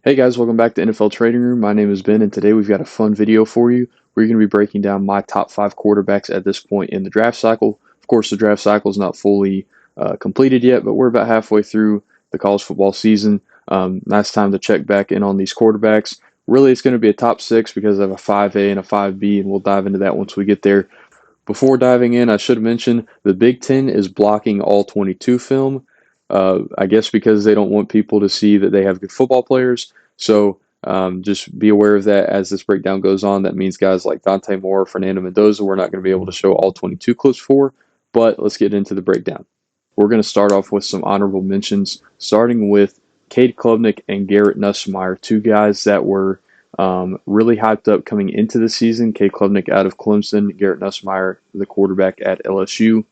Hey guys, welcome back to NFL Trading Room. My name is Ben, and today we've got a fun video for you. We're going to be breaking down my top five quarterbacks at this point in the draft cycle. Of course, the draft cycle is not fully completed yet, but we're about halfway through the college football season. Nice time to check back in on these quarterbacks. Really, it's going to be a top six because I have a 5A and a 5B, and we'll dive into that once we get there. Before diving in, I should mention the Big Ten is blocking all 22 film. I guess because they don't want people to see that they have good football players. So just be aware of that as this breakdown goes on. That means guys like Dante Moore, Fernando Mendoza, we're not going to be able to show all 22 clips for. But let's get into the breakdown. We're going to start off with some honorable mentions, starting with Cade Klubnik and Garrett Nussmeier, two guys that were really hyped up coming into the season. Cade Klubnik out of Clemson, Garrett Nussmeier, the quarterback at LSU.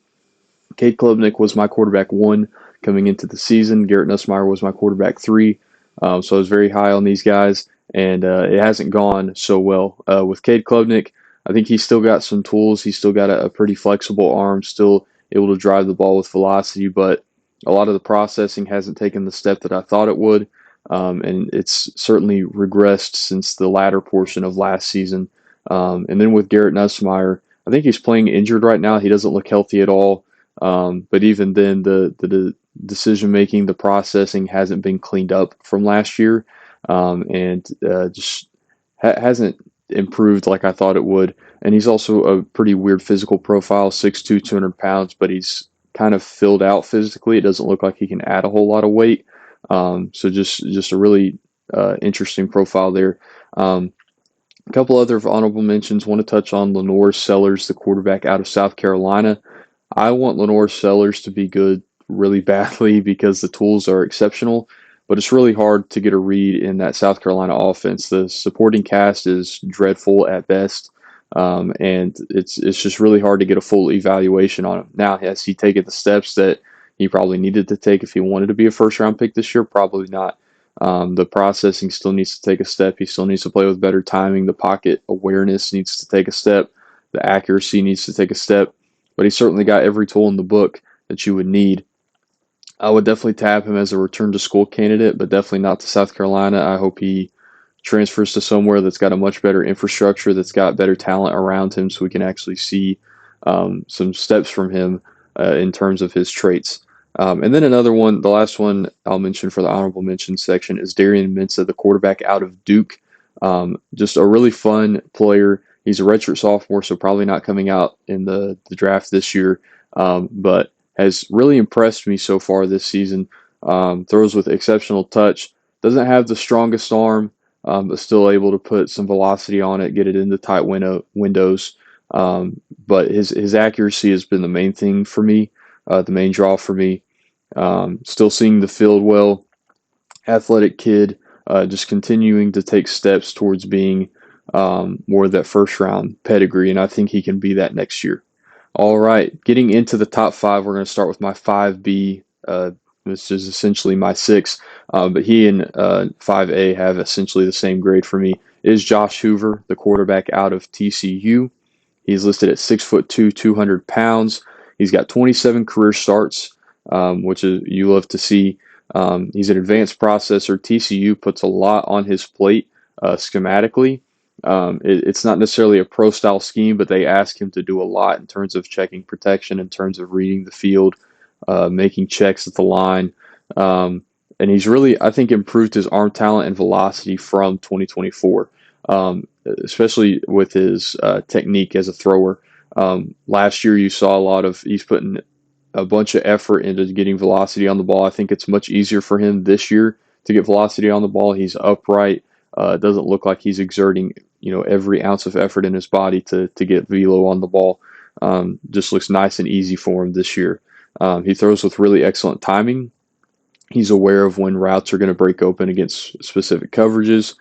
Cade Klubnik was my quarterback one coming into the season. Garrett Nussmeier was my quarterback three. So I was very high on these guys, and it hasn't gone so well. With Cade Klubnik, I think he's still got some tools. He's still got a pretty flexible arm, still able to drive the ball with velocity, but a lot of the processing hasn't taken the step that I thought it would. And it's certainly regressed since the latter portion of last season. And then with Garrett Nussmeier, I think he's playing injured right now. He doesn't look healthy at all. But even then, the decision making, the processing hasn't been cleaned up from last year, and just hasn't improved like I thought it would. And he's also a pretty weird physical profile, 6'2", 200 pounds, but he's kind of filled out physically. It doesn't look like he can add a whole lot of weight. So just a really interesting profile there. A couple other honorable mentions. Want to touch on Lenore Sellers, the quarterback out of South Carolina. I want Lenore Sellers to be good really badly because the tools are exceptional, but it's really hard to get a read in that South Carolina offense. The supporting cast is dreadful at best, and it's just really hard to get a full evaluation on him. Now, has he taken the steps that he probably needed to take if he wanted to be a first-round pick this year? Probably not. The processing still needs to take a step. He still needs to play with better timing. The pocket awareness needs to take a step. The accuracy needs to take a step. But he's certainly got every tool in the book that you would need. I would definitely tab him as a return to school candidate, but definitely not to South Carolina. I hope he transfers to somewhere that's got a much better infrastructure, that's got better talent around him, so we can actually see some steps from him in terms of his traits. And then another one, the last one I'll mention for the honorable mention section is Darian Mensah, the quarterback out of Duke. Just a really fun player. He's a redshirt sophomore, so probably not coming out in the draft this year, but has really impressed me so far this season. Throws with exceptional touch. Doesn't have the strongest arm, but still able to put some velocity on it, get it into tight windows. But his accuracy has been the main thing for me, the main draw for me. Still seeing the field well. Athletic kid, just continuing to take steps towards being more of that first round pedigree, and I think he can be that next year. All right, getting into the top five, we're going to start with my 5B. This is essentially my six, but he and 5A have essentially the same grade for me. Is Josh Hoover, the quarterback out of TCU. He's listed at 6'2", 200 pounds. He's got 27 career starts, which is you love to see. He's an advanced processor. TCU puts a lot on his plate schematically. It's not necessarily a pro-style scheme, but they ask him to do a lot in terms of checking protection, in terms of reading the field, making checks at the line. And he's really, I think, improved his arm talent and velocity from 2024, especially with his technique as a thrower. Last year, you saw a lot of, he's putting a bunch of effort into getting velocity on the ball. I think it's much easier for him this year to get velocity on the ball. He's upright. It doesn't look like he's exerting, every ounce of effort in his body to get velo on the ball. Just looks nice and easy for him this year. He throws with really excellent timing. He's aware of when routes are going to break open against specific coverages.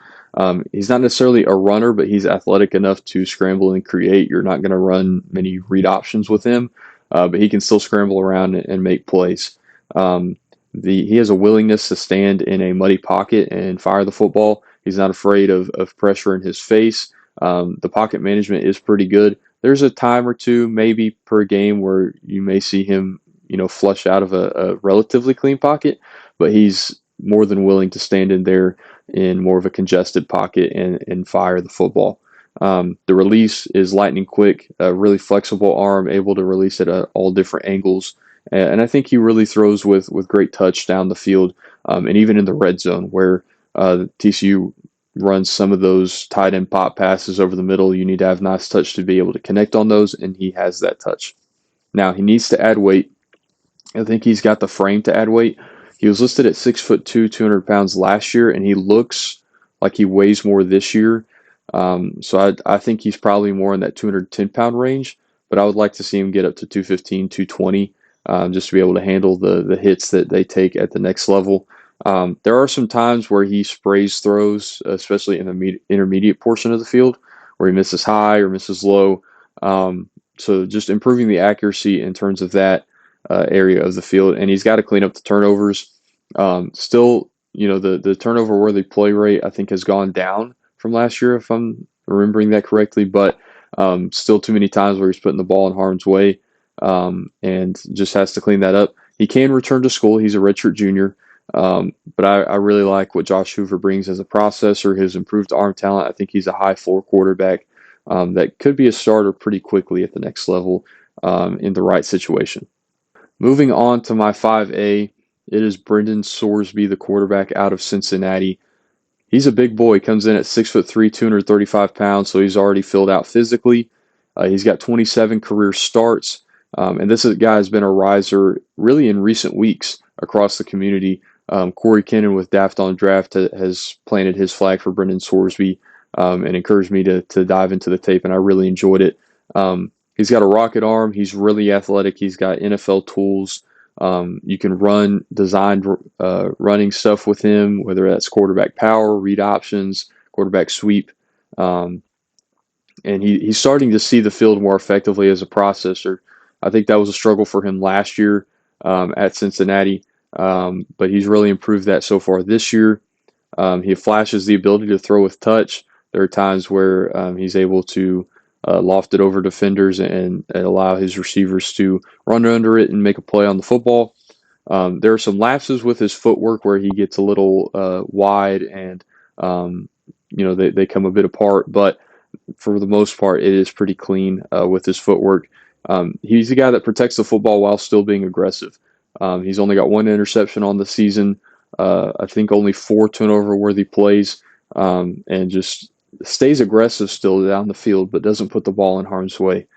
He's not necessarily a runner, but he's athletic enough to scramble and create. You're not going to run many read options with him, but he can still scramble around and make plays. He has a willingness to stand in a muddy pocket and fire the football. He's not afraid of pressure in his face. The pocket management is pretty good. There's a time or two, maybe per game, where you may see him, flush out of a relatively clean pocket, but he's more than willing to stand in there in more of a congested pocket and fire the football. The release is lightning quick, a really flexible arm, able to release at all different angles. And I think he really throws with great touch down the field, and even in the red zone where TCU runs some of those tight end pop passes over the middle. You need to have nice touch to be able to connect on those, and he has that touch. Now he needs to add weight. I think he's got the frame to add weight. He was listed at 6'2", 200 pounds last year, and he looks like he weighs more this year. So I think he's probably more in that 210-pound range, but I would like to see him get up to 215, 220, just to be able to handle the hits that they take at the next level. There are some times where he sprays throws, especially in the intermediate portion of the field, where he misses high or misses low. So just improving the accuracy in terms of that area of the field, and he's got to clean up the turnovers. Still, the turnover worthy play rate I think has gone down from last year, if I'm remembering that correctly, but still too many times where he's putting the ball in harm's way, and just has to clean that up. He can return to school. He's a redshirt junior, but I really like what Josh Hoover brings as a processor, his improved arm talent. I think he's a high floor quarterback that could be a starter pretty quickly at the next level in the right situation. Moving on to my 5A, it is Brendan Sorsby, the quarterback out of Cincinnati. He's a big boy. He comes in at 6'3", 235 pounds, so he's already filled out physically. He's got 27 career starts, and this guy has been a riser really in recent weeks across the community. Corey Kennan with Daft on Draft has planted his flag for Brendan Sorsby and encouraged me to dive into the tape, and I really enjoyed it. He's got a rocket arm. He's really athletic. He's got NFL tools. You can run designed running stuff with him, whether that's quarterback power, read options, quarterback sweep. And he's starting to see the field more effectively as a processor. I think that was a struggle for him last year at Cincinnati, but he's really improved that so far this year. He flashes the ability to throw with touch. There are times where he's able to loft it over defenders and allow his receivers to run under it and make a play on the football. There are some lapses with his footwork where he gets a little wide and they come a bit apart, but for the most part, it is pretty clean with his footwork. He's a guy that protects the football while still being aggressive. He's only got one interception on the season. I think only 4 turnover-worthy plays, and just stays aggressive still down the field, but doesn't put the ball in harm's way.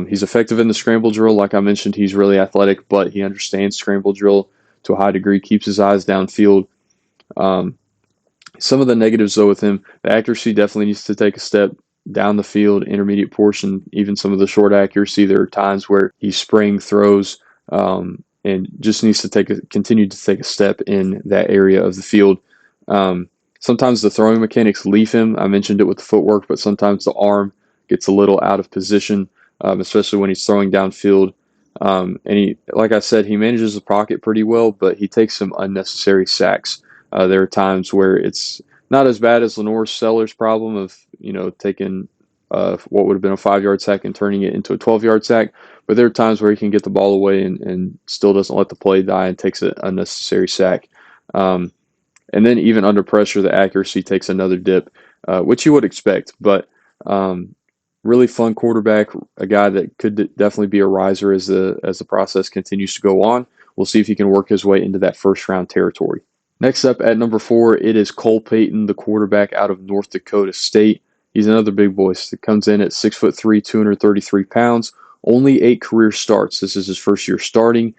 He's effective in the scramble drill. Like I mentioned, he's really athletic, but he understands scramble drill to a high degree, keeps his eyes downfield. Some of the negatives, though, with him, the accuracy definitely needs to take a step down the field, intermediate portion, even some of the short accuracy. There are times where he's spraying throws and just needs to continue to take a step in that area of the field. Sometimes the throwing mechanics leave him. I mentioned it with the footwork, but sometimes the arm gets a little out of position, especially when he's throwing downfield. And like I said, he manages the pocket pretty well, but he takes some unnecessary sacks. There are times where it's not as bad as Lenore Seller's problem of taking what would have been a 5-yard sack and turning it into a 12-yard sack. But there are times where he can get the ball away and still doesn't let the play die and takes an unnecessary sack. And then even under pressure, the accuracy takes another dip, which you would expect. But really fun quarterback, a guy that could definitely be a riser as the process continues to go on. We'll see if he can work his way into that first-round territory. Next up at number 4, it is Cole Payton, the quarterback out of North Dakota State. He's another big boy. He comes in at 6'3", 233 pounds, only 8 career starts. This is his first year starting.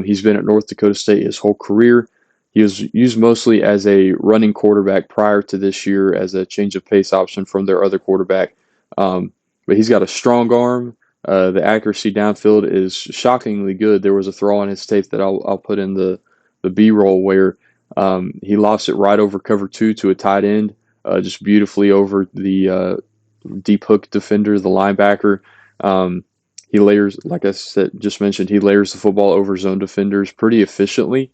He's been at North Dakota State his whole career. He was used mostly as a running quarterback prior to this year as a change of pace option from their other quarterback. But he's got a strong arm. The accuracy downfield is shockingly good. There was a throw on his tape that I'll put in the B-roll where he lofts it right over cover 2 to a tight end, just beautifully over the deep hook defender, the linebacker. He layers, like I just mentioned, he layers the football over zone defenders pretty efficiently,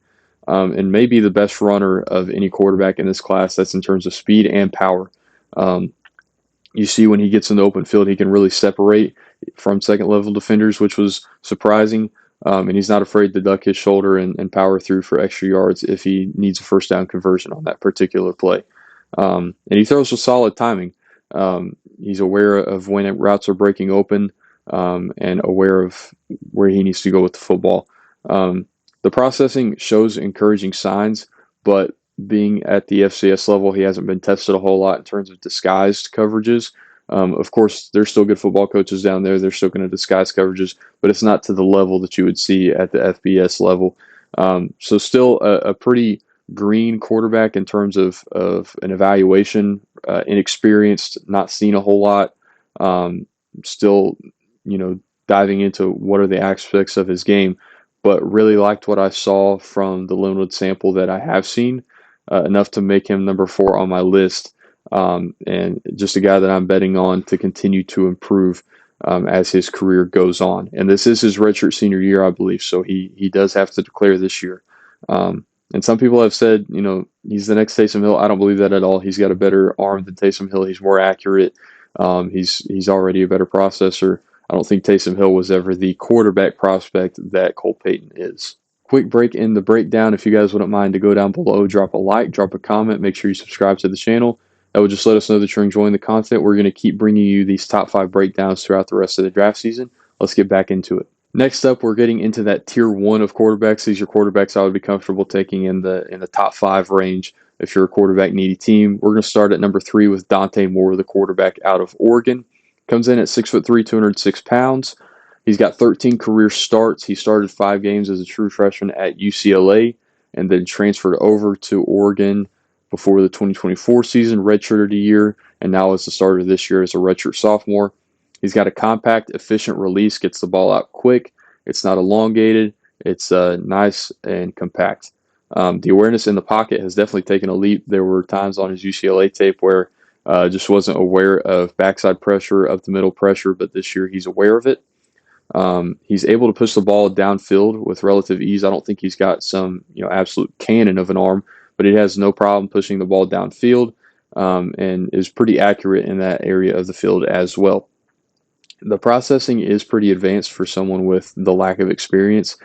and may be the best runner of any quarterback in this class. That's in terms of speed and power. You see when he gets in the open field, he can really separate from second-level defenders, which was surprising. And he's not afraid to duck his shoulder and power through for extra yards if he needs a first down conversion on that particular play. And he throws with solid timing. He's aware of when routes are breaking open, and aware of where he needs to go with the football. Um, the processing shows encouraging signs, but being at the FCS level, he hasn't been tested a whole lot in terms of disguised coverages. Of course, there's still good football coaches down there. They're still going to disguise coverages, but it's not to the level that you would see at the FBS level. So still a pretty green quarterback in terms of an evaluation, inexperienced, not seen a whole lot. Still, diving into what are the aspects of his game, but really liked what I saw from the limited sample that I have seen, enough to make him number 4 on my list. And just a guy that I'm betting on to continue to improve as his career goes on. And this is his redshirt senior year, I believe, so he does have to declare this year. And some people have said, he's the next Taysom Hill. I don't believe that at all. He's got a better arm than Taysom Hill. He's more accurate. He's already a better processor. I don't think Taysom Hill was ever the quarterback prospect that Cole Payton is. Quick break in the breakdown. If you guys wouldn't mind to go down below, drop a like, drop a comment, make sure you subscribe to the channel. That will just let us know that you're enjoying the content. We're going to keep bringing you these top 5 breakdowns throughout the rest of the draft season. Let's get back into it. Next up, we're getting into that tier 1 of quarterbacks. These are quarterbacks I would be comfortable taking in the top 5 range if you're a quarterback needy team. We're going to start at number 3 with Dante Moore, the quarterback out of Oregon. Comes in at 6'3", 206 pounds. He's got 13 career starts. He started 5 games as a true freshman at UCLA and then transferred over to Oregon before the 2024 season, redshirted a year, and now is the starter this year as a redshirt sophomore. He's got a compact, efficient release, gets the ball out quick. It's not elongated. It's nice and compact. The awareness in the pocket has definitely taken a leap. There were times on his UCLA tape where just wasn't aware of backside pressure, up the middle pressure, but this year he's aware of it. He's able to push the ball downfield with relative ease. I don't think he's got some absolute cannon of an arm, but he has no problem pushing the ball downfield, and is pretty accurate in that area of the field as well. The processing is pretty advanced for someone with the lack of experience.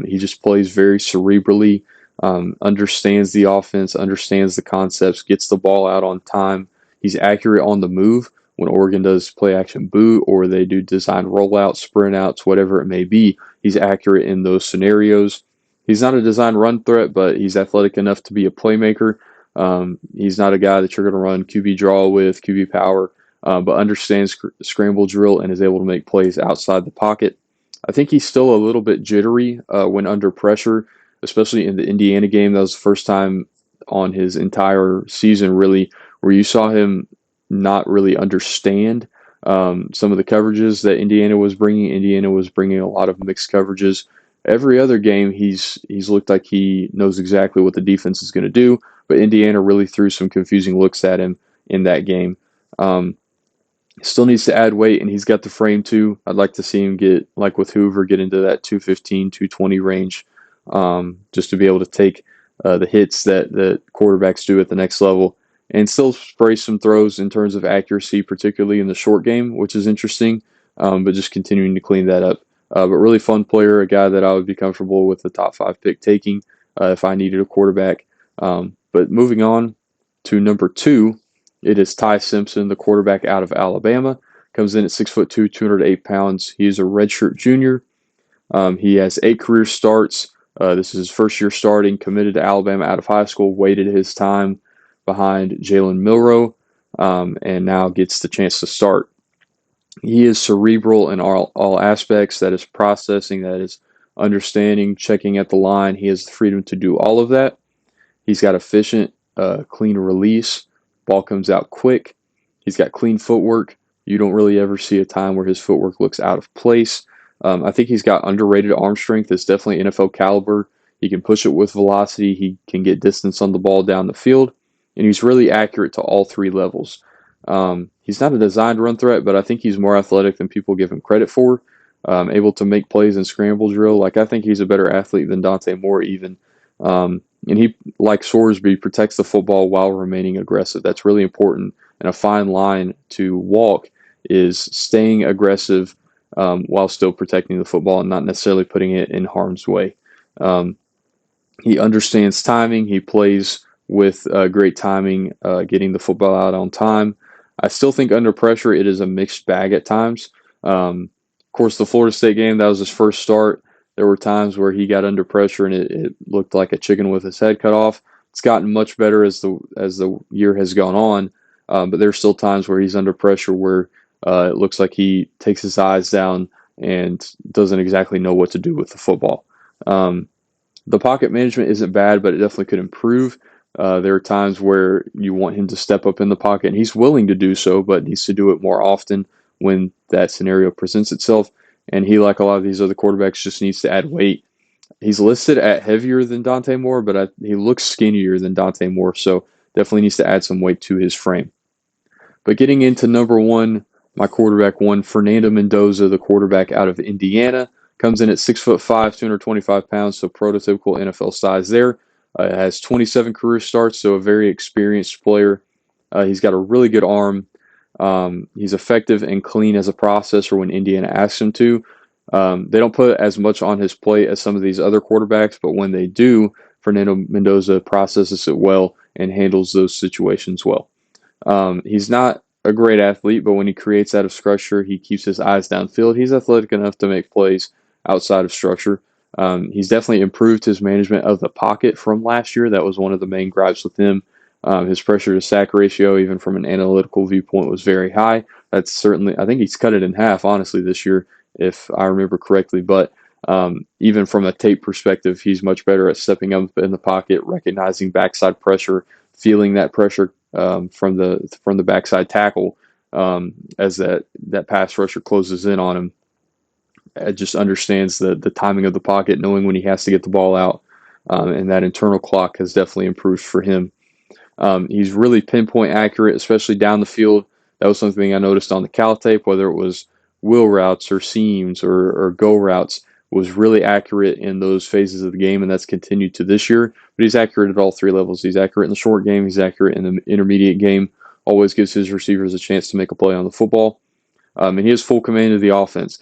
He just plays very cerebrally, understands the offense, understands the concepts, gets the ball out on time. He's accurate on the move when Oregon does play action boot or they do design rollouts, sprint outs, whatever it may be. He's accurate in those scenarios. He's not a design run threat, but he's athletic enough to be a playmaker. He's not a guy that you're going to run QB draw with, QB power, but understands scramble drill and is able to make plays outside the pocket. I think he's still a little bit jittery when under pressure, especially in the Indiana game. That was the first time on his entire season, really, where you saw him not really understand some of the coverages that Indiana was bringing. Indiana was bringing a lot of mixed coverages. Every other game, he's looked like he knows exactly what the defense is going to do, but Indiana really threw some confusing looks at him in that game. Still needs to add weight, and he's got the frame too. I'd like to see him get, like with Hoover, get into that 215, 220 range, just to be able to take the hits that quarterbacks do at the next level and still spray some throws in terms of accuracy, particularly in the short game, which is interesting, but just continuing to clean that up. But really fun player, a guy that I would be comfortable with the top 5 pick taking if I needed a quarterback. But moving on to number 2, it is Ty Simpson, the quarterback out of Alabama. Comes in at 6'2", 208 pounds. He is a redshirt junior. He has 8 career starts. This is his first year starting. Committed to Alabama out of high school. Waited his time behind Jalen Milroe, and now gets the chance to start. He is cerebral in all aspects. That is processing. That is understanding, checking at the line. He has the freedom to do all of that. He's got efficient, clean release. Ball comes out quick. He's got clean footwork. You don't really ever see a time where his footwork looks out of place. I think he's got underrated arm strength. It's definitely NFL caliber. He can push it with velocity. He can get distance on the ball down the field. And he's really accurate to all 3 levels. He's not a designed run threat, but I think he's more athletic than people give him credit for. Able to make plays in scramble drill. Like, I think he's a better athlete than Dante Moore even. And he, like Sorsby, protects the football while remaining aggressive. That's really important. And a fine line to walk is staying aggressive while still protecting the football and not necessarily putting it in harm's way. He understands timing. He plays with great timing, getting the football out on time. I still think under pressure it is a mixed bag at times. Of course, the Florida State game, that was his first start. There were times where he got under pressure and it looked like a chicken with his head cut off. It's gotten much better as the year has gone on, but there's still times where he's under pressure where it looks like he takes his eyes down and doesn't exactly know what to do with the football. Um, the pocket management isn't bad, but it definitely could improve. There are times where you want him to step up in the pocket, and he's willing to do so, but needs to do it more often when that scenario presents itself. And he, like a lot of these other quarterbacks, just needs to add weight. He's listed at heavier than Dante Moore, but he looks skinnier than Dante Moore, so definitely needs to add some weight to his frame. But getting into number one, my quarterback one, Fernando Mendoza, the quarterback out of Indiana, comes in at 6'5", 225 pounds, so prototypical NFL size there. Has 27 career starts, so a very experienced player. He's got a really good arm. He's effective and clean as a processor when Indiana asks him to. They don't put as much on his plate as some of these other quarterbacks, but when they do, Fernando Mendoza processes it well and handles those situations well. He's not a great athlete, but when he creates out of structure, he keeps his eyes downfield. He's athletic enough to make plays outside of structure. He's definitely improved his management of the pocket from last year. That was one of the main gripes with him. His pressure to sack ratio, even from an analytical viewpoint, was very high. That's certainly, I think he's cut it in half, honestly, this year, if I remember correctly. But even from a tape perspective, he's much better at stepping up in the pocket, recognizing backside pressure, feeling that pressure from the backside tackle as that pass rusher closes in on him. It just understands the timing of the pocket, knowing when he has to get the ball out, and that internal clock has definitely improved for him. He's really pinpoint accurate, especially down the field. That was something I noticed on the Cal tape, whether it was wheel routes or seams or go routes, was really accurate in those phases of the game, and that's continued to this year. But he's accurate at all three levels. He's accurate in the short game. He's accurate in the intermediate game. Always gives his receivers a chance to make a play on the football. And he has full command of the offense.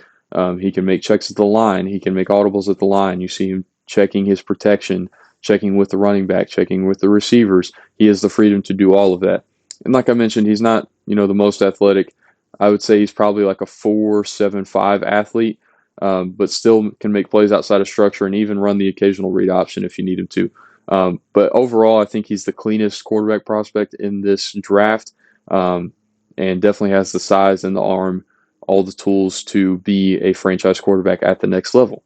He can make checks at the line. He can make audibles at the line. You see him checking his protection, checking with the running back, checking with the receivers. He has the freedom to do all of that. And like I mentioned, he's not, the most athletic. I would say he's probably like a 4.75 athlete, but still can make plays outside of structure and even run the occasional read option if you need him to. But overall, I think he's the cleanest quarterback prospect in this draft, and definitely has the size and the arm, all the tools to be a franchise quarterback at the next level.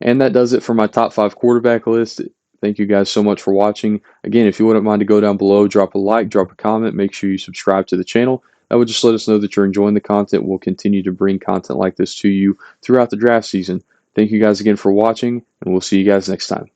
And that does it for my top 5 quarterback list. Thank you guys so much for watching. Again, if you wouldn't mind to go down below, drop a like, drop a comment, make sure you subscribe to the channel. That would just let us know that you're enjoying the content. We'll continue to bring content like this to you throughout the draft season. Thank you guys again for watching, and we'll see you guys next time.